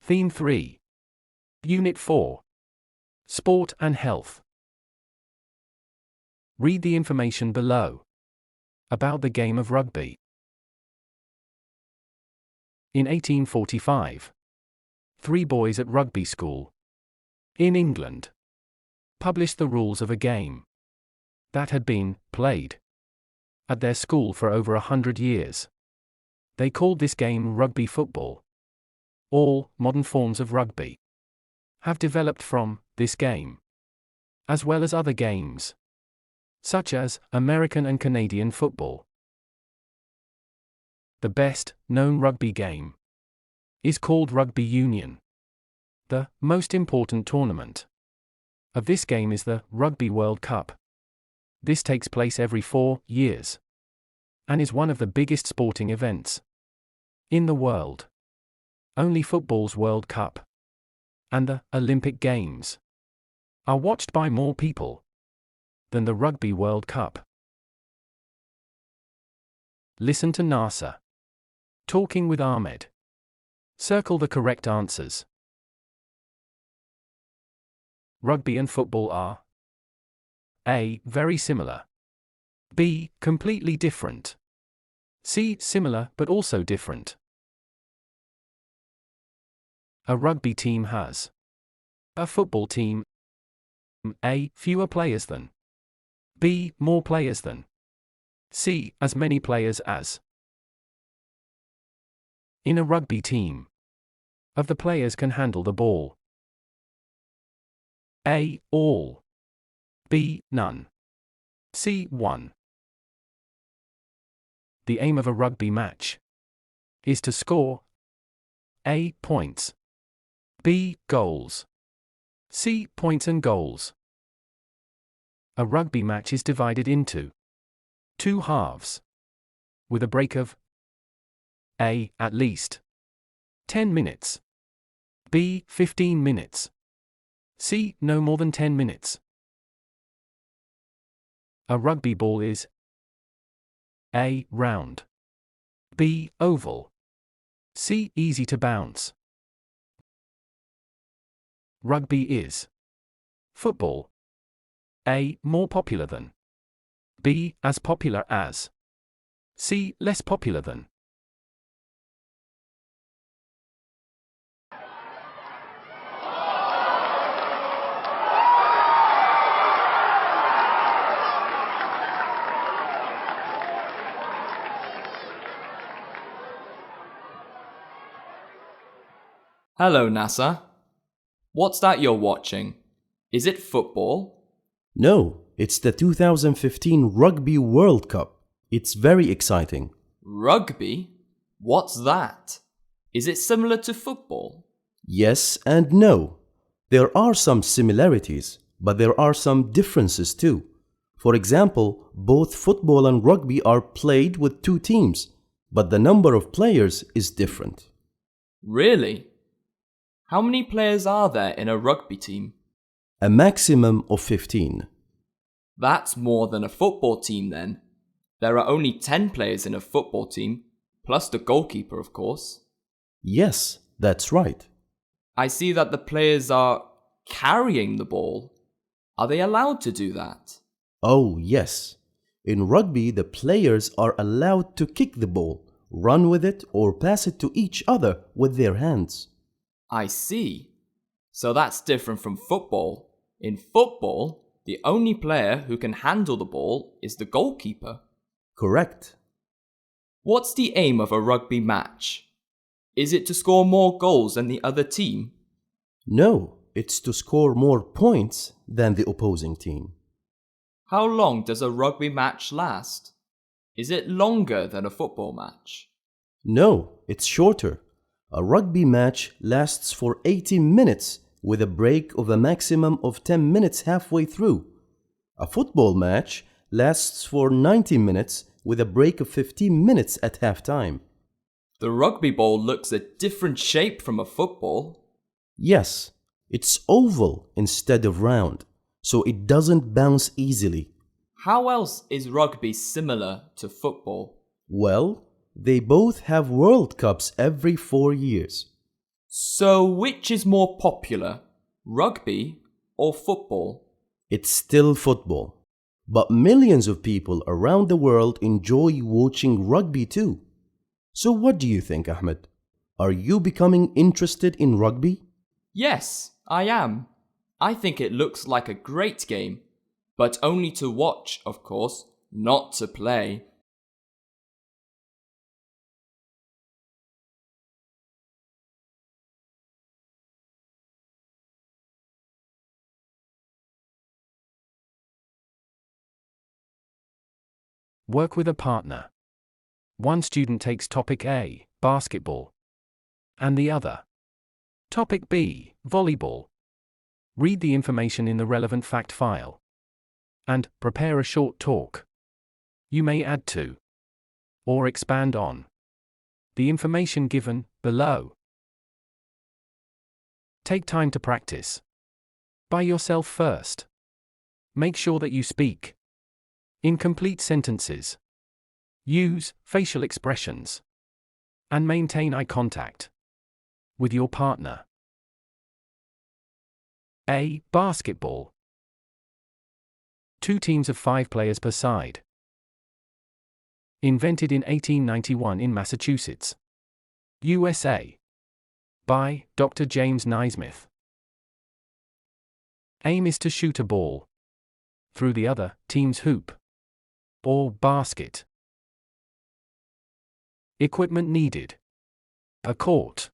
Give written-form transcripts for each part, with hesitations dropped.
Theme 3. Unit 4. Sport and Health. Read the information below about the game of rugby. In 1845, 3 boys at rugby school in England published the rules of a game that had been played at their school for over 100 years. They called this game rugby football. All modern forms of rugby have developed from this game, as well as other games, such as American and Canadian football. The best known rugby game is called rugby union. The most important tournament of this game is the Rugby World Cup. This takes place every 4 years and is one of the biggest sporting events in the world. Only football's World Cup and the Olympic Games are watched by more people than the Rugby World Cup. Listen to NASA talking with Ahmed. Circle the correct answers. Rugby and football are A. Very similar. B. Completely different. C. Similar but also different. A rugby team has a football team. A. Fewer players than. B. More players than. C. As many players as. In a rugby team, of the players can handle the ball. A. All. B. None. C. 1. The aim of a rugby match is to score A. Points. B. Goals. C. Points and goals. A rugby match is divided into 2 halves, with a break of A. At least 10 minutes. B. 15 minutes. C. No more than 10 minutes. A rugby ball is A. Round. B. Oval. C. Easy to bounce. Rugby is football. A. More popular than. B. As popular as. C. Less popular than. Hello, NASA. What's that you're watching? Is it football? No, it's the 2015 Rugby World Cup. It's very exciting. Rugby? What's that? Is it similar to football? Yes and no. There are some similarities, but there are some differences too. For example, both football and rugby are played with 2 teams, but the number of players is different. Really? How many players are there in a rugby team? A maximum of 15. That's more than a football team then. There are only 10 players in a football team, plus the goalkeeper, of course. Yes, that's right. I see that the players are carrying the ball. Are they allowed to do that? Oh, yes. In rugby, the players are allowed to kick the ball, run with it, or pass it to each other with their hands. I see. So that's different from football. In football, the only player who can handle the ball is the goalkeeper. Correct. What's the aim of a rugby match? Is it to score more goals than the other team? No, it's to score more points than the opposing team. How long does a rugby match last? Is it longer than a football match? No, it's shorter. A rugby match lasts for 80 minutes with a break of a maximum of 10 minutes halfway through. A football match lasts for 90 minutes with a break of 15 minutes at halftime. The rugby ball looks a different shape from a football. Yes, it's oval instead of round, so it doesn't bounce easily. How else is rugby similar to football? Well, they both have World Cups every 4 years. So which is more popular, rugby or football? It's still football. But millions of people around the world enjoy watching rugby too. So what do you think, Ahmed? Are you becoming interested in rugby? Yes, I am. I think it looks like a great game, but only to watch, of course, not to play. Work with a partner. One student takes topic A, basketball, and the other, topic B, volleyball. Read the information in the relevant fact file and prepare a short talk. You may add to or expand on the information given below. Take time to practice by yourself first. Make sure that you speak in complete sentences. Use facial expressions and maintain eye contact with your partner. A. Basketball. 2 teams of 5 players per side. Invented in 1891 in Massachusetts, USA. By Dr. James Naismith. Aim is to shoot a ball through the other team's hoop or basket. Equipment needed: a court,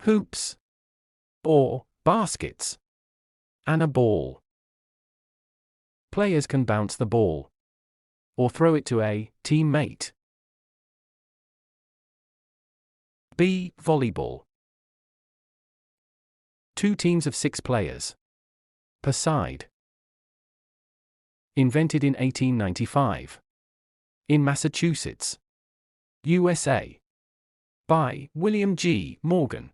hoops, or baskets, and a ball. Players can bounce the ball or throw it to a teammate. B. Volleyball. 2 teams of 6 players per side. Invented in 1895 in Massachusetts, USA. By William G. Morgan.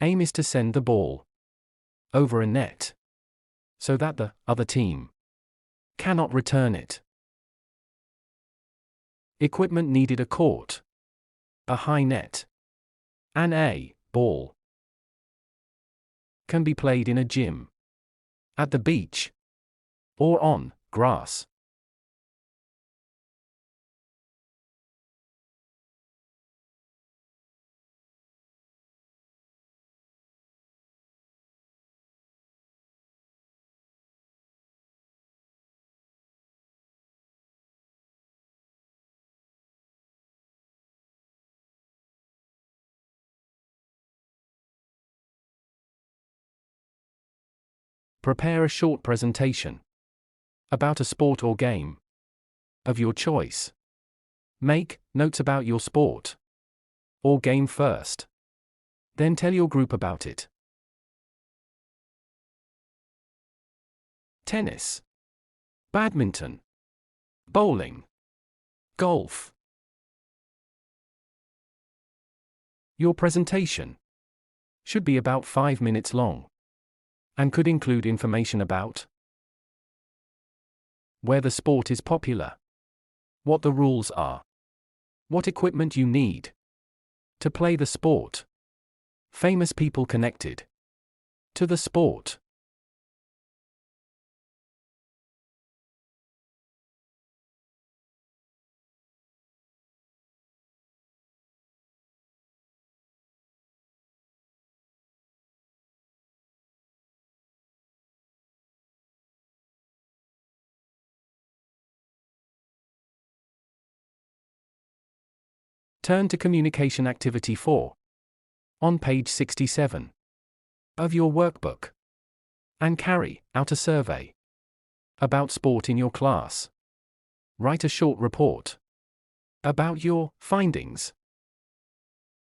Aim is to send the ball over a net so that the other team cannot return it. Equipment needed: a court, a high net, and a ball. Can be played in a gym, at the beach, or on grass. Prepare a short presentation about a sport or game of your choice. Make notes about your sport or game first. Then tell your group about it. Tennis, badminton, bowling, golf. Your presentation should be about 5 minutes long and could include information about where the sport is popular, what the rules are, what equipment you need to play the sport, famous people connected to the sport. Turn to Communication Activity 4 on page 67 of your workbook and carry out a survey about sport in your class. Write a short report about your findings.